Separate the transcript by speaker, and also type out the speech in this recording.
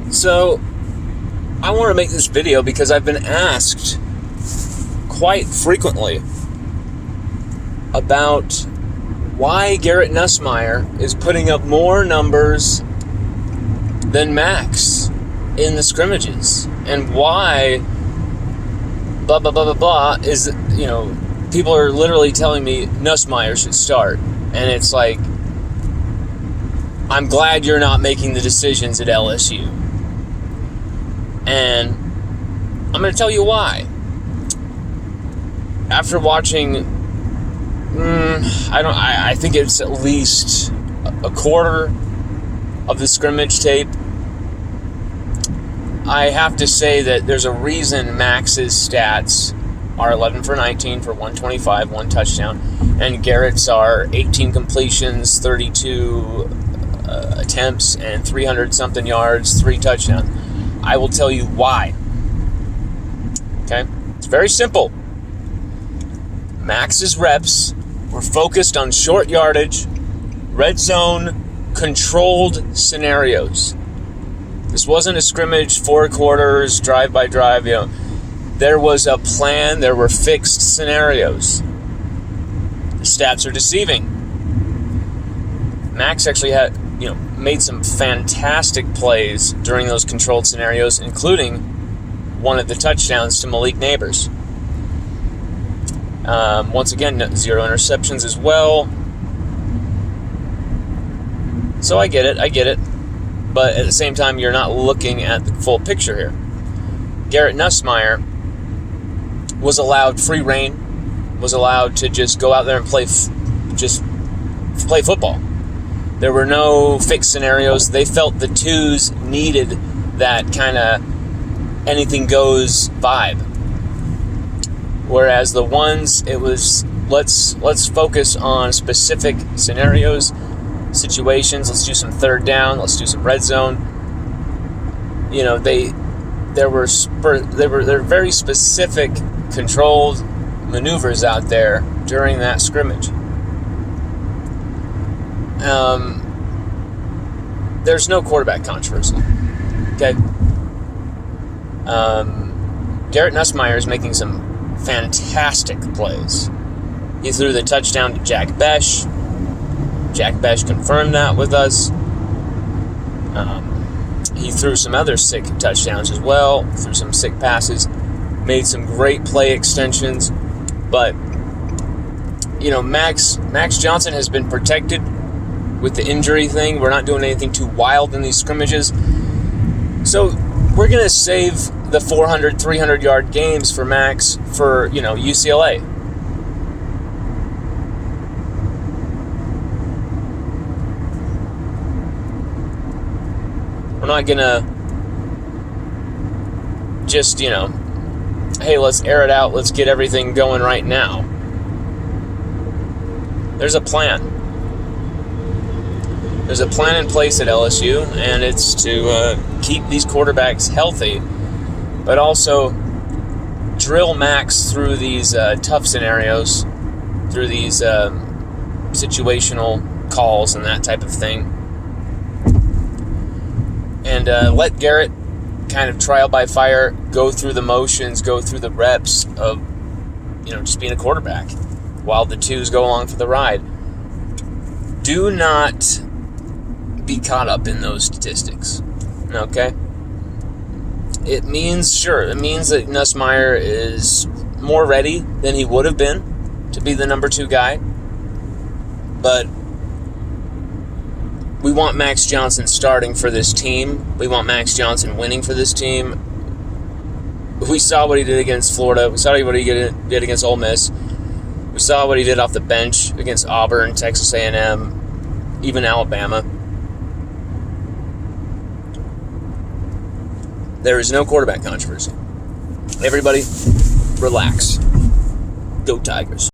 Speaker 1: So, I want to make this video because I've been asked quite frequently about why Garrett Nussmeier is putting up more numbers than Max in the scrimmages, and why blah blah blah blah blah is, people are literally telling me Nussmeier should start, and it's like, I'm glad you're not making the decisions at LSU. And I'm going to tell you why. After watching, I think it's at least a quarter of the scrimmage tape, I have to say that there's a reason Max's stats are 11 for 19 for 125, 1 touchdown, and Garrett's are 18 completions, 32 attempts, and 300-something yards, 3 touchdowns. I will tell you why. Okay? It's very simple. Max's reps were focused on short yardage, red zone, controlled scenarios. This wasn't a scrimmage, 4 quarters, drive by drive. There was a plan. There were fixed scenarios. The stats are deceiving. Max actually made some fantastic plays during those controlled scenarios, including one of the touchdowns to Malik Neighbors. Once again, 0 interceptions as well. So I get it. But at the same time, you're not looking at the full picture here. Garrett Nussmeier was allowed free reign, was allowed to just go out there and play football. There were no fixed scenarios. They felt the twos needed that kind of anything goes vibe. Whereas the ones, it was let's focus on specific scenarios, situations. Let's do some third down. Let's do some red zone. There were very specific controlled maneuvers out there during that scrimmage. There's no quarterback controversy. Okay. Garrett Nussmeier is making some fantastic plays. He threw the touchdown to Jack Besh. Jack Besh confirmed that with us. He threw some other sick touchdowns as well, threw some sick passes, made some great play extensions. But, Max Johnson has been protected with the injury thing. We're not doing anything too wild in these scrimmages. So we're going to save the 400, 300-yard games for Max for, UCLA. We're not going to just, hey, let's air it out. Let's get everything going right now. There's a plan. There's a plan in place at LSU, and it's to keep these quarterbacks healthy, but also drill Max through these tough scenarios, through these situational calls and that type of thing. And let Garrett kind of trial by fire, go through the motions, go through the reps of, just being a quarterback while the twos go along for the ride. Do not be caught up in those statistics, okay? It means that Nussmeier is more ready than he would have been to be the number 2 guy, but we want Max Johnson starting for this team. We want Max Johnson winning for this team. We saw what he did against Florida. We saw what he did against Ole Miss. We saw what he did off the bench against Auburn, Texas A&M, even Alabama. There is no quarterback controversy. Everybody, relax. Go Tigers.